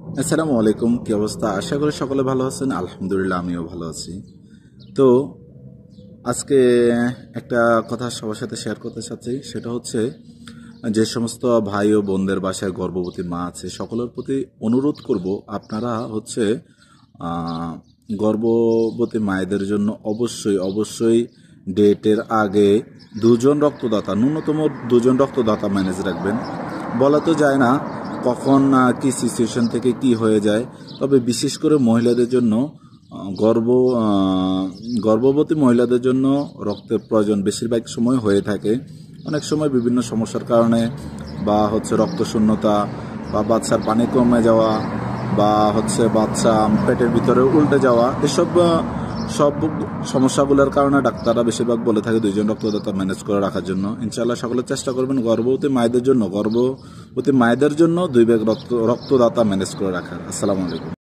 আসসালামু আলাইকুম, কি অবস্থা? আশা করি সকলে ভালো আছেন। আলহামদুলিল্লাহ, আমিও ভালো আছি। তো আজকে একটা কথা সবার সাথে শেয়ার করতে চাচ্ছি, সেটা হচ্ছে যে সমস্ত ভাই ও বোনদের বাসায় গর্ভবতী মা আছে সকলের প্রতি অনুরোধ করব, আপনারা হচ্ছে আহ, গর্ভবতী মায়েদের জন্য অবশ্যই অবশ্যই ডেটের আগে দুজন রক্তদাতা, ন্যূনতম দুজন রক্তদাতা ম্যানেজ রাখবেন। বলা তো যায় না কখন কি সিচুয়েশন থেকে কি হয়ে যায়, তবে বিশেষ করে মহিলাদের জন্য গর্ভ গর্ভবতী মহিলাদের জন্য রক্তের প্রয়োজন বেশিরভাগ সময় হয়ে থাকে। অনেক সময় বিভিন্ন সমস্যার কারণে বা হচ্ছে রক্তশূন্যতা বা বাচ্চার পানি কমে যাওয়া বা হচ্ছে বাচ্চা পেটের ভিতরে উল্টে যাওয়া, এসব সব সমস্যাগুলোর কারণে ডাক্তাররা বেশিরভাগ বলে থাকে দুইজন রক্তদাতা ম্যানেজ করে রাখার জন্য। ইনশাআল্লাহ সকলে চেষ্টা করবেন গর্ভবতী মায়েদের জন্য দুই ব্যাগ রক্তদাতা ম্যানেজ করে রাখার। আসসালামু আলাইকুম।